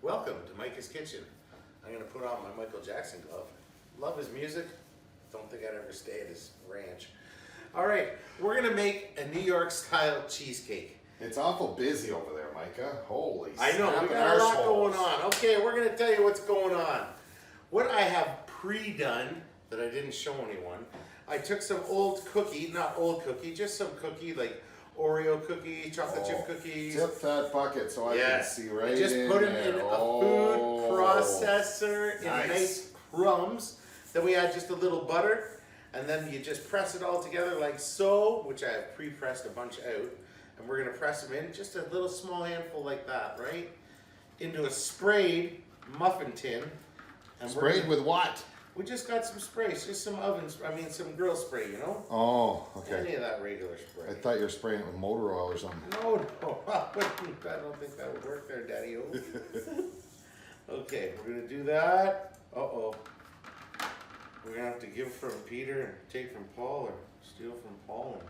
Welcome to Micah's Kitchen. I'm going to put on my Michael Jackson glove. Love his music. Don't think I'd ever stay at his ranch. All right, we're going to make a New York style cheesecake. It's awful busy over there, Micah. Holy I know, we got a lot going on. Okay, we're going to tell you what's going on. What I have pre-done that I didn't show anyone, I took some old cookie, not old cookie, just some cookie like Oreo cookie, chocolate chip cookies. Tip that bucket so I can see right in. Just put them there. in a food processor in nice crumbs. Then we add just a little butter, and then you just press it all together like so, which I have pre-pressed a bunch out. And we're gonna press them in, just a little small handful like that, right? Into a sprayed muffin tin. And sprayed with what? We just got some sprays, just some some grill spray, you know? Oh, okay. Any of that regular spray. I thought you were spraying it with motor oil or something. No, I don't think that would work there, Daddy-o. Okay, we're gonna do that. Uh-oh. We're gonna have to give from Peter and take from Paul, or steal from Paul and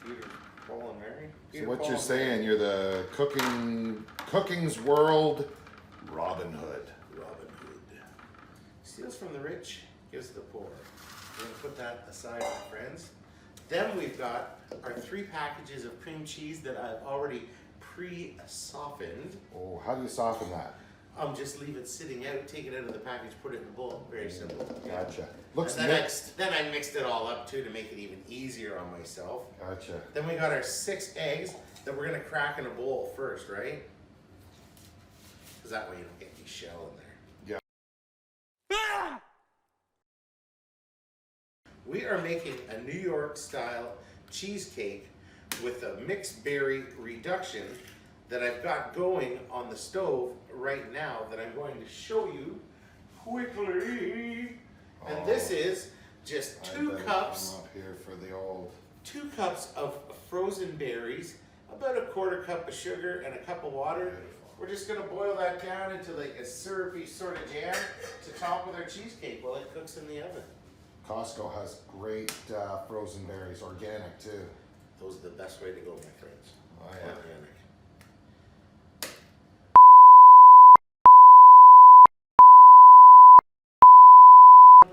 Peter, Paul and Mary. Peter, So what Paul, you're and saying, Mary. you're the cooking's world Robin Hood. Robin Hood. Steals from the rich, gives to the poor. We're gonna put that aside, my friends. Then we've got our 3 packages of cream cheese that I've already pre-softened. Oh, how do you soften that? Just leave it sitting out, take it out of the package, put it in the bowl. Very simple. Gotcha. Looks And then mixed. then I mixed it all up too to make it even easier on myself. Gotcha. Then we got our 6 eggs that we're gonna crack in a bowl first, right? Because that way you don't get any shell in there. Yeah. We are making a New York style cheesecake with a mixed berry reduction that I've got going on the stove right now that I'm going to show you quickly. And this is just 2 cups. I'm up here for the old. 2 cups of frozen berries, about a 1/4 cup of sugar and a cup of water. Beautiful. We're just gonna boil that down into like a syrupy sort of jam to top with our cheesecake while it cooks in the oven. Costco has great frozen berries, organic too. Those are the best way to go, my friends. Oh yeah. Organic.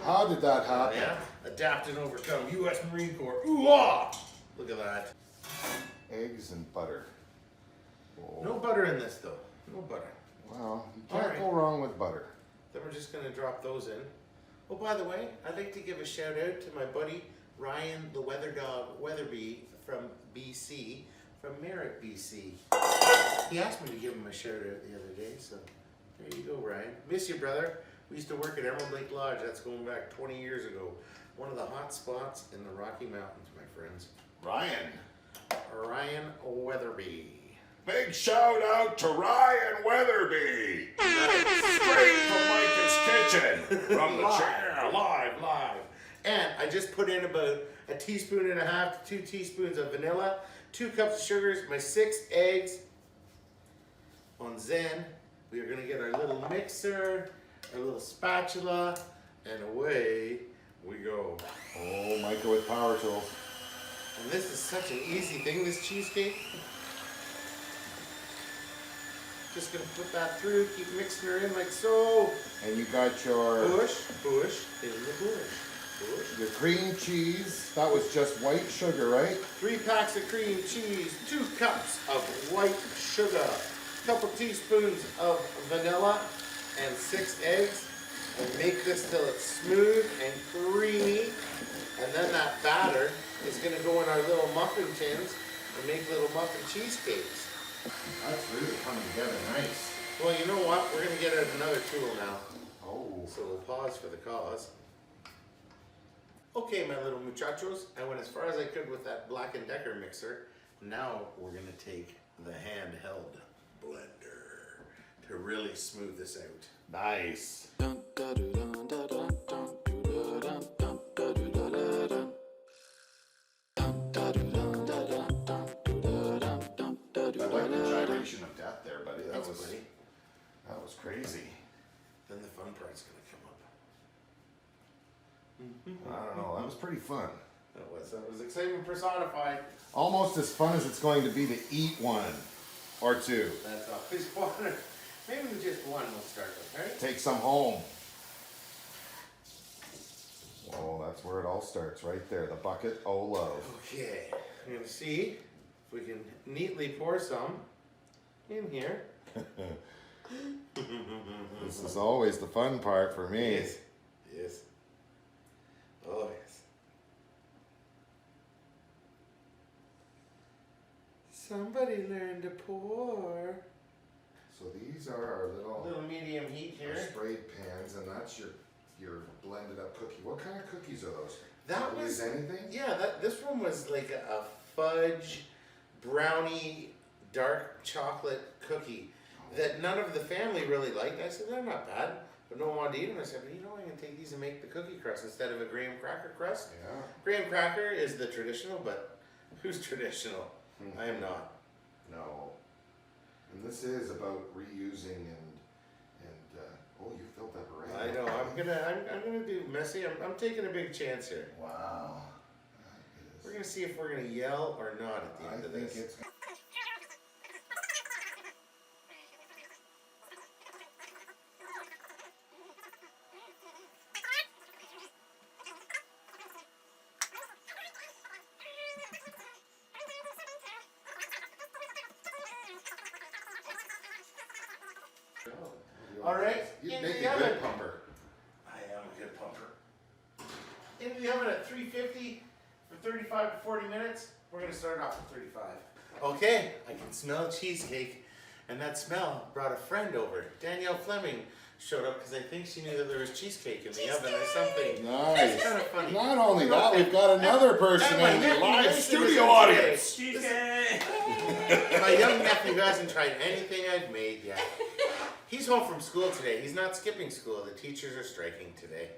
How did that happen? Yeah, adapt and overcome. U.S. Marine Corps. Ooh-ah! Look at that. Eggs and butter. Oh. No butter in this though. No butter. Well, you can't Alright. go wrong with butter. Then we're just gonna drop those in. Oh, by the way, I'd like to give a shout out to my buddy Ryan the Weather Dog Weatherby from BC, from Merritt, BC. He asked me to give him a shout out the other day, so there you go, Ryan. Miss you, brother. We used to work at Emerald Lake Lodge. That's going back 20 years ago. One of the hot spots in the Rocky Mountains, my friends. Ryan. Ryan Weatherby. Big shout out to Ryan Weatherby. Straight from Micah's Kitchen. From the chair. Live. And I just put in about 1.5 teaspoons to 2 teaspoons of vanilla, 2 cups of sugars, my 6 eggs. On Zen, we are gonna get our little mixer, our little spatula, and away we go. Oh, Micah with power tools. And this is such an easy thing, this cheesecake. Just gonna put that through, keep mixing her in like so. And you got your Bush in the bush. your cream cheese. That was just white sugar, right? 3 packs of cream cheese, 2 cups of white sugar, couple teaspoons of vanilla, and 6 eggs. And make this till it's smooth and creamy. And then that batter is gonna go in our little muffin tins and make little muffin cheesecakes. That's really coming together nice. Well, you know what? We're gonna get out another tool now. Oh. So we'll pause for the cause. Okay, my little muchachos, I went as far as I could with that Black & Decker mixer. Now we're gonna take the handheld blender to really smooth this out. Nice. I like the gyration of death there, buddy. Thanks, buddy. That was crazy. Then the fun part's gonna come up. I don't know. That was pretty fun. That was excitement personified. Almost as fun as it's going to be to eat one or two. That's always fun. Maybe with just one we'll start with, right? Take some home. Oh, that's where it all starts, right there. The bucket o' love. Okay, I'm gonna see if we can neatly pour some in here. This is always the fun part for me. Yes. Yes. Oh, yes. Somebody learn to pour. So these are our A little medium heat our here. sprayed pans, and that's your blended up cookie. What kind of cookies are those? That Can we was use anything? Yeah, this one was like a fudge brownie dark chocolate cookie that none of the family really liked. I said they're not bad, but no one wanted to eat them. I said, well, you know, I can take these and make the cookie crust instead of a graham cracker crust. Yeah. Graham cracker is the traditional, but who's traditional? I am not. No. And this is about reusing and oh, you filled that right. I know. I'm gonna do messy. I'm taking a big chance here. Wow. We're gonna see if we're gonna yell or not at the end of this. It's All right, You into make the a oven. good pumper. I am a good pumper. Into the oven at 350 for 35 to 40 minutes. We're gonna start off at 35. Okay, I can smell cheesecake, and that smell brought a friend over. Danielle Fleming showed up because I think she knew that there was cheesecake in the oven or something. Nice. It's kind of funny. Not only that, we've got another person my in the nephew live Mason studio is here audience. today. My young nephew hasn't tried anything I've made yet. He's home from school today. He's not skipping school. The teachers are striking today.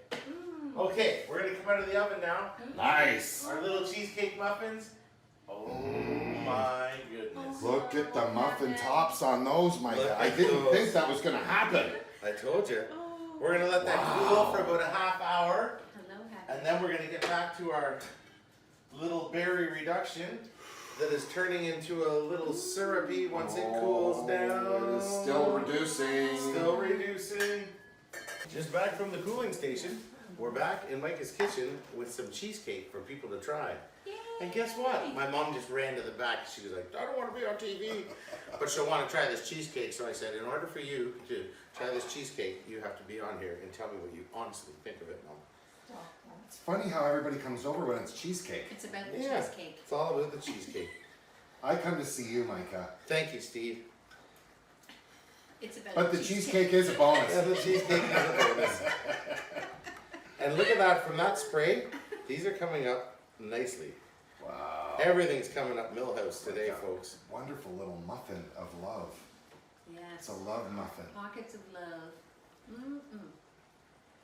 Okay, we're gonna come out of the oven now. Nice. Our little cheesecake muffins. Oh my goodness. Look at the muffin tops on those, Micah. Look I at didn't those. think that was going to happen. I told you. We're gonna let that cool for about a half hour. Hello, And then we're gonna get back to our little berry reduction that is turning into a little syrupy once it cools down. It is still reducing. Still reducing. Just back from the cooling station. We're back in Micah's kitchen with some cheesecake for people to try. And guess what? My mom just ran to the back. She was like, I don't want to be on TV, but she'll want to try this cheesecake. So I said, in order for you to try this cheesecake, you have to be on here and tell me what you honestly think of it, Mom. It's funny how everybody comes over when it's cheesecake. It's about the Yeah. cheesecake. It's all about the cheesecake. I come to see you, Micah. Thank you, Steve. It's about But the cheesecake is a bonus. Yeah, the cheesecake is a bonus. And look at that, from that spray, these are coming up nicely. Wow. Everything's coming up Millhouse today, folks. Wonderful little muffin of love. Yes. It's a love muffin. Pockets of love. Mm-mm.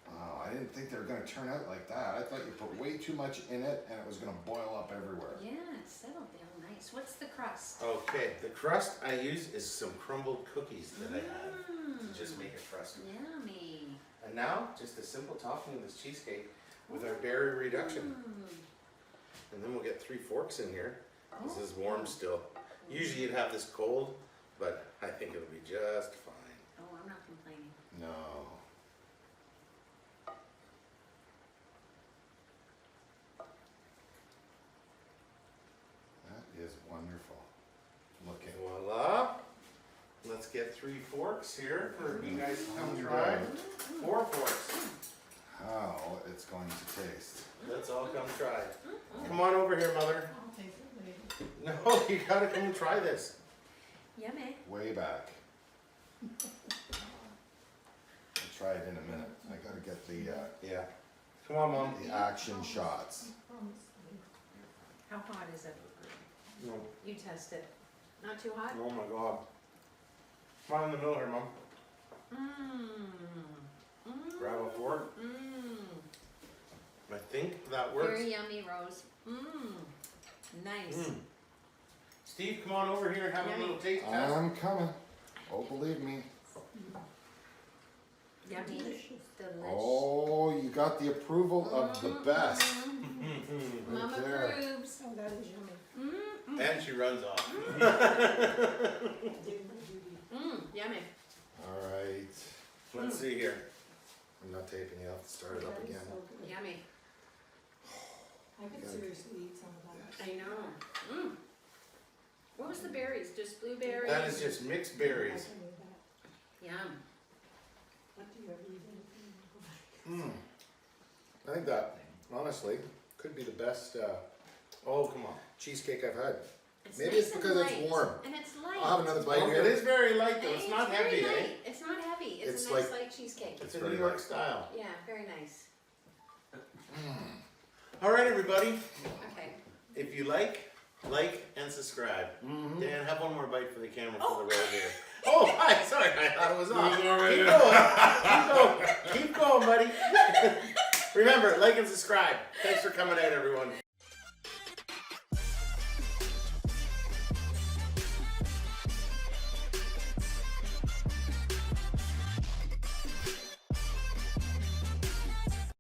Wow, I didn't think they were going to turn out like that. I thought you put way too much in it and it was going to boil up everywhere. Yeah, it's settled down nice. What's the crust? Okay, the crust I use is some crumbled cookies that I had to just make it crusty. Yummy. And now, just a simple topping of this cheesecake with our berry reduction. And then we'll get 3 forks in here. This is warm still. Usually you'd have this cold, but I think it'll be just fine. Oh, I'm not complaining. No. That is wonderful. Looking. Voila. Let's get 3 forks here for you guys to come try. 4 forks. How it's going to taste. Let's all come try. Come on over here, Mother. I'll take it later. No, you gotta come and try this. Yummy. Way back. I'll try it in a minute. I gotta get Yeah. Come on, Mom. the action shots. How hot is it? No. You test it. Not too hot? Oh my God. Come on in the middle here, Mom. Mmm. Grab a fork. Mmm. I think that works. Very yummy, Rose. Mmm. Nice. Steve, come on over here and have Yummy. a little taste test. I'm coming. Oh, believe me. Yummy. Delicious. Oh, you got the approval of the best. Mama there. approves. Oh, that is yummy. Mmm. And she runs off. Mmm. Yummy. All right. Let's see here. I'm not taping you. I'll have to start it up That is again. so good. Yummy. I could seriously eat some of that. I know. Mm. What was the berries? Just blueberries? That is just mixed I berries. can eat that. Yum. What do you ever eat anything? I think that, honestly, could be the best Oh, come on. cheesecake I've had. It's Maybe nice it's and because it's light. warm. And it's light. I'll have another bite Oh, here. it is very light though. Hey, It's not very heavy, eh? light. It's not heavy. It's It's a nice like- light cheesecake. It's a very New York light. style. Yeah, very nice. All right, everybody. Okay. If you like and subscribe. Dan, have one more bite for the camera for the road here. Oh, hi. Sorry, I thought it was on. Keep going. Keep going, buddy. Remember, like and subscribe. Thanks for coming out, everyone.